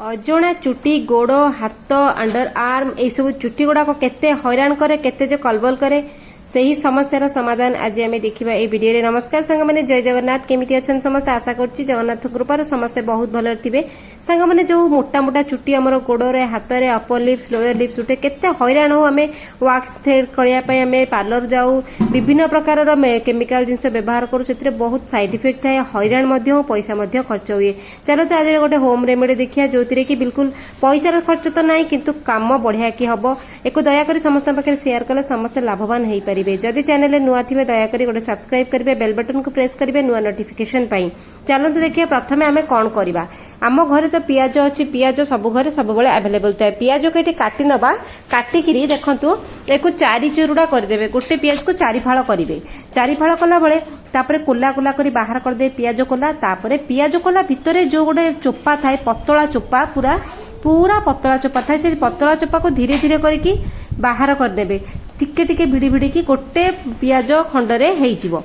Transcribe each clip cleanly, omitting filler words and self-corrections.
अजणा चुटी गोड़ हाथ under arm ये सब चुटी गुड़ाक केते हैरान करे केते जो कलबल करे सही समस्यार समाधान आज आम देखा ये वीडियो। नमस्कार सांग मैंने जय जगन्नाथ केमिति अछन समस्ते आशा करुच्ची जगन्नाथ कृपार समस्ते बहुत भल थे। सांग मैंने जो मोटा मोटा चुटी आम गोड़े हाथ में अपर लिप्स लोअर लिप्स उठे केते हैरान हो आम वाक्स थ्रेड करने आम पार्लर जाऊ विभिन्न प्रकार केमिकल जिनस व्यवहार करूँ से बहुत साइड इफेक्ट थाए हैरान पैसा खर्च हुए। चलो तो आज गोटे होम रेमेडी देखिए जो कि बिल्कुल पैसार खर्च तो ना किंतु काम बढ़िया कि हम एक दयाक समस्त पाखे शेयर कले समस्ते लाभवान हो पारे। जदि चैनल नुआ थे दयाकोरी गोटे सब्सक्राइब करेंगे बेल बटन को प्रेस करेंगे नुआ नोटिफिकेशन पाई। चलते देखिए प्रथम आम कौन करवा। आम घर तो पियाज अच्छी पियाज सब घरे सब अवेलेबल थाए। पियाज को ये काटी नवा काटिक देखु एक 4 चूरुड़ा करदे गोटे पियाज को 4 फाड़ करेंगे। 4 फाड़ कला बेले तापर कोला कोला करी बाहर करदे पियाज कोला। तापर पियाज कोला भितर जो गोटे चोपा थाए पतला चोपा पूरा पूरा पतला चोपा थाए से पतला चोपा को धीरे धीरे करके बाहर करदे टिके टिके भिड़ी भिड़ी की गोटे पियाज खंडरे हो।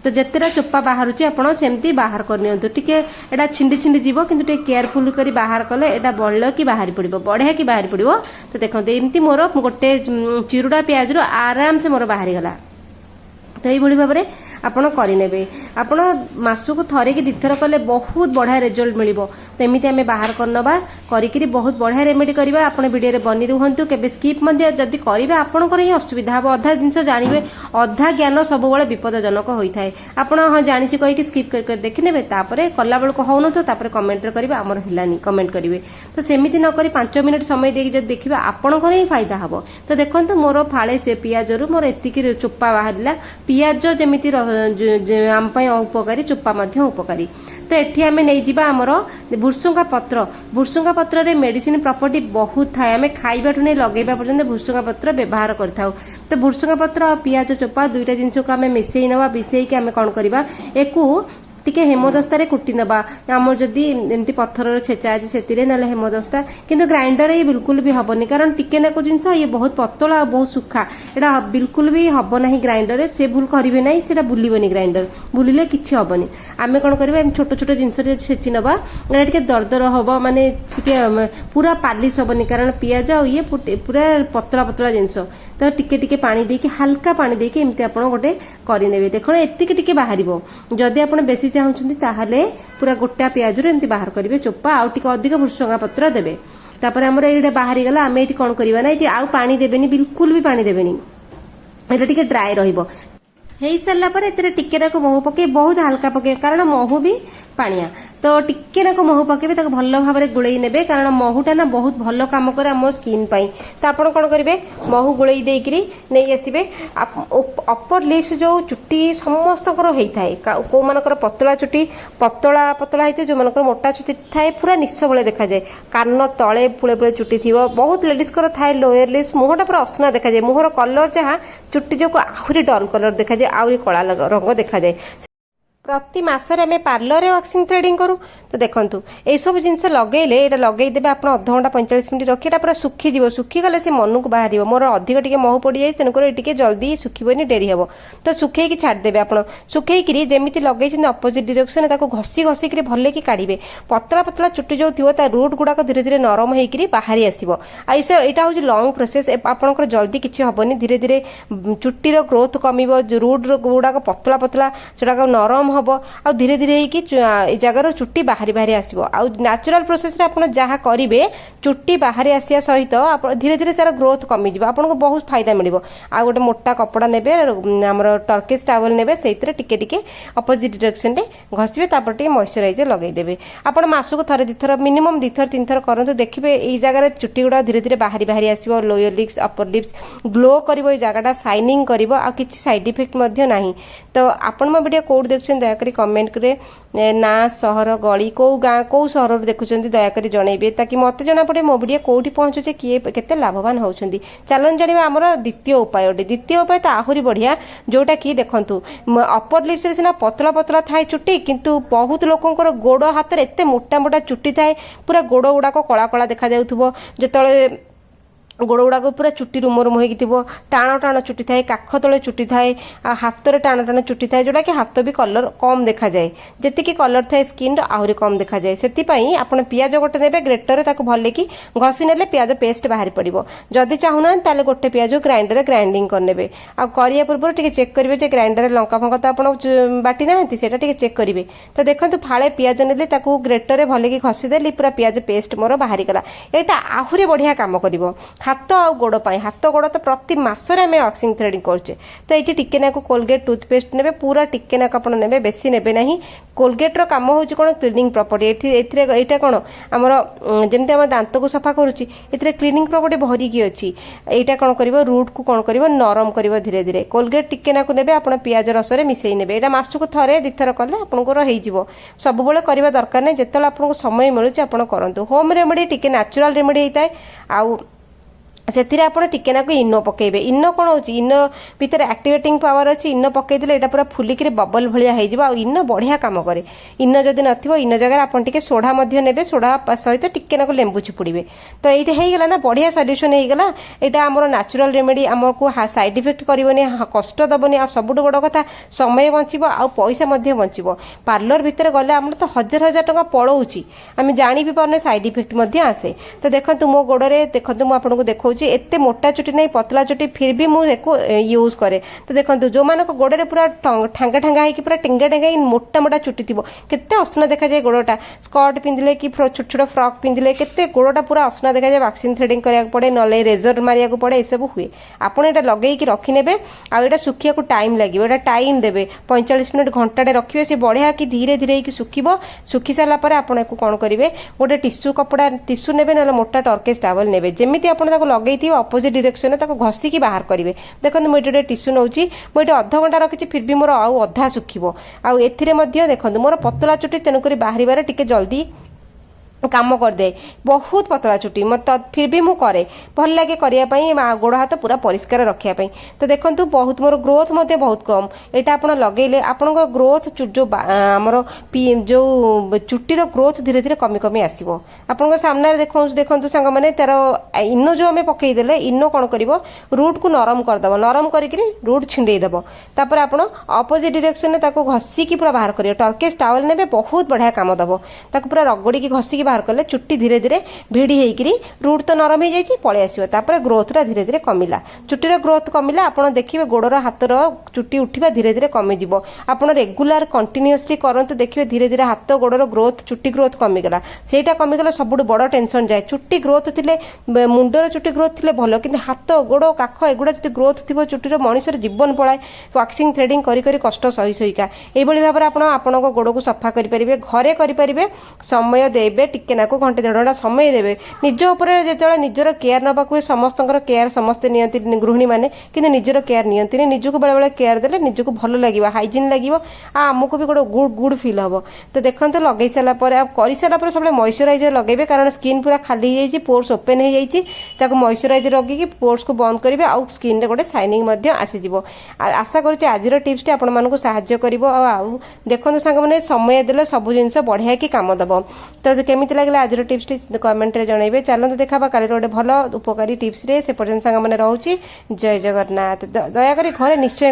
तो जितेटा चोपा बाहर आपड़ सेमती बाहर करनी टिके एटा छिंडी छिंडी जीव कि केयरफुल करी बाहर कले एटा बढ़ कि बाहरी पड़ो बढ़िया कि बाहरी पड़ो। तो देखते एमती मोर गोटे चिरुड़ा पियाज रो आराम से मोर बाहरी गला। तो ये भाव में आपण करे आपण मासक थरे कि दिथर कले बहुत बढ़िया रिजल्ट मिलिबो। तो एमती आम बाहर करनबा करी बहुत बढ़िया रेमेडी करबा। आपण वीडियो रे बनी रुहंतु केबे स्किप मध्ये जदी करिवे आपणकर ही असुविधा हो। अधा जिंस जानिबे अधा ज्ञान सब बेले विपदजनक होई थाए। आपण हां जानिछि कहि कि स्किप कर कर देखि नेबे तापरे कल्ला बेल को होउन तो तापरे कमेंट रे करिवे हमर हिलानी कमेंट करिवे। तो सेमिति न करी 5 मिनिट समय देकी जदी देखिबे आपणकर ही फायदा हबो। तो देखंतु मोर फाळे से पियाज रु मोर एतिकी चोपा बाहरला पियाज जेमिति आम उपकारी चोपा उपकारी। तो एठी आमे नहीं जिबा हमर भुसुंगा पत्र रे मेडिसिन प्रॉपर्टी बहुत थाए। आमे खाइबाठु नै लगेबा पर्यंत भुसुंगा पत्र व्यवहार करथाउ। तो भुसुंगा पत्र और पियाज चोपा दुईटा जिनस को आमे मिसेई नवा मिसेई के आमे कोन करबा एकु टिके हेमदस्तार कुटी नबा। आम जदि एमती पत्थर छेचा अच्छे से ना हेमदस्ता किंतु ग्राइंडर ये बिल्कुल भी हबनी कारण टिके नाको जिनस ये बहुत पतला बहुत सुखा एटा बिल्कुल भी हब ना ग्राइंडर से भूल करेंगे ना से बुलबनी ग्राइंडर बुलिले किसी हबनी। आम कौन करवा छोट छोट जिनस छेची नबा टे दरदर हम माने पूरा पालिश हबनी कारण पियाज ये पूरा पतला पतला जिनस। तो टिके टिके पानी देके हल्का पानी देके एमती आप गोटे करे देख एतिक टिके बाहर जदि आप बेसी चाहूँ ताहले पूरा गोटा पियाज एमती बाहर करेंगे चोपा आउ टिके अधिक भुसुंगा पत्र देवे। तापर आमर ये बाहरी गला आम ये कौन करवा ना ये आउ पानी देवेनी बिल्कुल भी पानी देवेनी ये टिके ड्राए रहिबो। हेई सारा पर टिके नाक महू पके बहुत हल्का पके कारण महू भी पानिया। तो टिके नाक महू पकेबे ताको भल भाव में गुड़े ने कारण महूटा ना बहुत भल काम करे आम स्किन पाई। तो आप कौन करेंगे महू गुड़े देकरी नहीं आसबे अपर लिप्स जो चुट्टी समस्त होता है कौ मानकर पतला चुट्टी पतला पतला होते जो मान मोटा चुट्टी थाए पूरा निश भाई देखा जाए कान तले पुले पुले चुट्टी थी बहुत लेडीज थाए लोअर लिप्स मुहटा पूरा असना देखा जाए मुहर कलर जहाँ चुट्टी जो आहरी डल कलर देखा जाए आहरी कला रंग देखा जाए। प्रति मासरे आम पार्लर रे वैक्सिंग थ्रेडिंग करूँ। तो देखंतु ए सब जिनस लगेले एटा लगेदेबे आप अध घंटा 45 मिनिट रखी पूरा सुखी जीव सुखी गले से मन को बाहर मोर अधिक टिके महू पड़ जाए तेणुक टिके जल्दी सुखीबनी डेरी हम। तो सुखे छाड़देवे आप सुखे जमी लगे अपोजिट डिरेक्शन घसी घसिक भले कि काढ़े पतला पतला चुट्टी जो थी रूट गुड़ाक धीरे धीरे नरम होकर बाहरी आसो। यहाँ हूँ लंग प्रोसेस आपंकर जल्दी किसी हेनी धीरे धीरे चुट्टीर ग्रोथ कम रूट गुड़ाक पतला पतला सेटा नरम हम आ धीरे धीरे जगार चुट्टी बाहरी बाहरी आसो। आउ नेचुरल प्रोसेस रे आप जहाँ करेंगे चुट्टी बाहरी आसिया सहित धीरे धीरे तार ग्रोथ कमी आपको बहुत फायदा मिले। आ गोटे मोटा कपड़ा ने टर्किश टावल ने टिके टिके अपोजिट डायरेक्शन रे घसबे तापर टिके मॉइस्चराइजर लगेदेवे। आप मासक थरे दिथर मिनिमम 2-3 थर करंतु देखिए ये जगह चुट्टी गुड़ा धीरे धीरे बाहरी बाहरी आसो lower lips upper lips glow करिवो ये जगहटा शाइनिंग करिवो आ किछि साइड इफेक्ट मध्य नाही। तो आपण मो वीडियो कोड देखछन दयाकरी कमेंट करे ना सहर गली कौ गाँ कौ सहर देखुं दयाकरी जनइबे ताकि मत जना पड़े मो वीडियो कौटी पहुंचुचे किए केते लाभवान होउछंदी। चलन जानिबा हमर द्वितीय उपाय द्वितीय उपाय तो आहुरी बढ़िया जोटा कि देखंतु अपर लिप्स रे सिना पतला पतला थाए चुट्टी किंतु बहुत लोकंकर गोड़ हाथ रे एते मोटा मोटा चुट्टी थाए पूरा गोड़ गुड़ाक कला कला देखा जाउथबो जेतळे गोड़ गुड़ाक पूरा चुट्टी रुम रुम हो टाण टाण चुट्टी थाए काख तले चुट्टी थाए हाथ में टाण टाण चुट्टी थाए जोटा कि हाथ भी कलर कम देखा जाए जी कलर थाए स्किन आहरी कम देखा जाए से आपण पियाज गोटे ने ग्रेटर भले कि घसी ने पियाज पेस्ट बाहरी पड़ो जदि चाहूना ताले गोटे पियाज ग्राइंडर ग्राइंडिंग करने आया पूर्व टे चेक करेंगे ग्राइंडर लंका फंका तो आप बाटी ना चेक करेंगे तो देखो फाड़े पियाज ने ग्रेटर भले कि घसीदेली पूरा पियाज पेस्ट मोर बाहरी गला यहाँ आहरी बढ़िया कम कर हाथ आ गोड़ हाथ गोड़ तो प्रति मासरे आम वैक्सिंग थ्रेडिंग करछे तो ये टिके नाक कोलगेट टूथपेस्ट ने पूरा टिके नाक आप ने बेसी ने ना कोलगेट काम हूँ कौन क्लीनिंग प्रॉपर्टी यहाँ कौन आमर जमी आम दांत को सफा करुच्ची क्लीनिंग प्रॉपर्टी भरिकी अच्छी यहाँ कौन कर रूट को कौन कर नरम कर धीरे धीरे कोलगेट टिके नाक ने आप पियाज रस मिसई ने यहाँ मासक थे दिथर कले आपंकर हो सब करवा दरकार नहीं जिते आपको समय मिलूँ आप करूँ होम रेमेडी टिके नेचुरल रेमेडी होता है आउ से टिके नाक इनो पकेबे इनो कौन हो इनो भितर एक्टिवेटिंग पावर अच्छी इनो पकईदे यहाँ पूरा फुलिक बबल भाया हो इनो बढ़िया कम करे इनो जदि नथिबो इनो जगह आप सोढ़ा ने सोढ़ा सहित टिके नाक लेंबू चिपुड़े तो ये होगला ना बढ़िया सल्यूशन होगला यहाँ आमर नेचुरल रेमेडी आमको साइड इफेक्ट करनी कष्ट दबनी आ सबुठ बड़ कथा समय बचो आ पैसा बचो पार्लर भितर गले आम तो हजार हजार टका पड़ोची आम जानी भी पारे साइड इफेक्ट आसे तो देखो मो गोड़े देखो मुझे देखा एते मोटा चुटी नहीं पतला चुटी फिर भी मुझे यूज करे तो देखो जो मान गोड़े पूरा ठांगा ठांगा होगी पूरा टेंगा टेंगा मोटा मोटा चुटी थी केते असना देखा जाए गोड़टा स्कर्ट पिंधिले कि छोट छोट फ्रॉक पिंधिले केते गोड़टा पूरा असना देखा जाए वैक्सीन थ्रेडिंग करा पड़े ना रेजर मारिया पड़े सब हुए आपड़ यहाँ लगे रखिने आटा सुखिया टाइम लगे यहाँ टाइम देवे 45 मिनट घंटाटे रखिए सी बढ़िया कि धीरे धीरे सुखिब सुखी सारापर आपको कौन करेंगे गोटे टिश्यू कपड़ा टिश्यू ने ना मोटा टर्केज टावल ने जमी आप लगे अपोजिट डायरेक्शन घसिकी बाहर करेंगे देखो मुझे टिश्यू नौ मुझे अध घंटा रखी फिर भी मोर आउ अधा सुखिब देखो मोर पतला चुटी तेणुक बाहर टिके जल्दी काम करदे बहुत पतला चुटी मत फिर भी मुझे भल लगे करने गोड़ हाथ पूरा परिष्कार रखापी तो देखो बहुत मोर ग्रोथ बहुत कम यहाँ आप लगे आपण ग्रोथ जो आमर जो चुटीर ग्रोथ धीरे धीरे कमी कमी आसो आपण सामने देखो सांग मैंने तार इनो जो आम पकईदे इनो कौन कर रूट को नरम करदब नरम करके रूट छिंडेदब तापर आप अपोजिट डायरेक्शन में घसिकी पूरा बाहर कर टर्केज टावल ने बहुत बढ़िया काम दब पूरा रगड़ी घसिकी बाहर कले चुट्टी धीरे धीरे भिड़ी होकरी रूट तो नरम हो जाए पलि आसपर ग्रोथटा धीरे धीरे कमिला चुट्टीर ग्रोथ कमिला आप देखिए गोड़र हाथर चुट्टी उठा धीरे धीरे कमिज आप रेगुलर कंटिन्यूअसली करंतु देखिए धीरे धीरे हाथ गोड़र ग्रोथ चुट्टी ग्रोथ कमिगला सेटा कमिगला सबुठ बड़ टेंशन जाए चुट्टी ग्रोथ थिले मुंडर चुट्टी ग्रोथ थिले भल कि हाथ गोड़ काख एगुड़ा जो ग्रोथ थी चुट्टीर मनुष्यर जीवन पलाए वैक्सिंग थ्रेडिंग करी कष्ट सही सहीका यही भाव में आपण गोड़ को सफा करेंगे घरे करेंगे समय देवे टिके नाकु घंटे 1.5 घंटा समय देवे निज उपर जो निजर केयर नाक हुए समस्त केयर समस्ते नियंती गृहिणी मैंने कि निजर केयर नियंती निजको बेले बेले केयर देले निजको भल लगे हाइजीन लगे आमको भी गोटे गुड गुड फिल हम तो देखो लगे सारापर कर सारापर सब मॉइस्चराइजर लगे कारण स्किन पूरा खाली हो जाए पोर्स ओपन हो जाए मॉइस्चराइजर लगे पोर्स को बंद करेंगे आउ स्किन रे गोटे शाइनिंग आसीज आशा करुच्चे आज टिप्स आपण साहाय्य कर देखो सांग मैंने समय देले सब जिन बढ़िया कि कम दब तो केमी लगे आज टिप्स कमेंट रे जनइबे चलते देखा काली गोटे भल उपकारी टिप्स रे से पर्यटन सांग मैंने रोचे जय जगन्नाथ दयाकोरी घरे निश्चय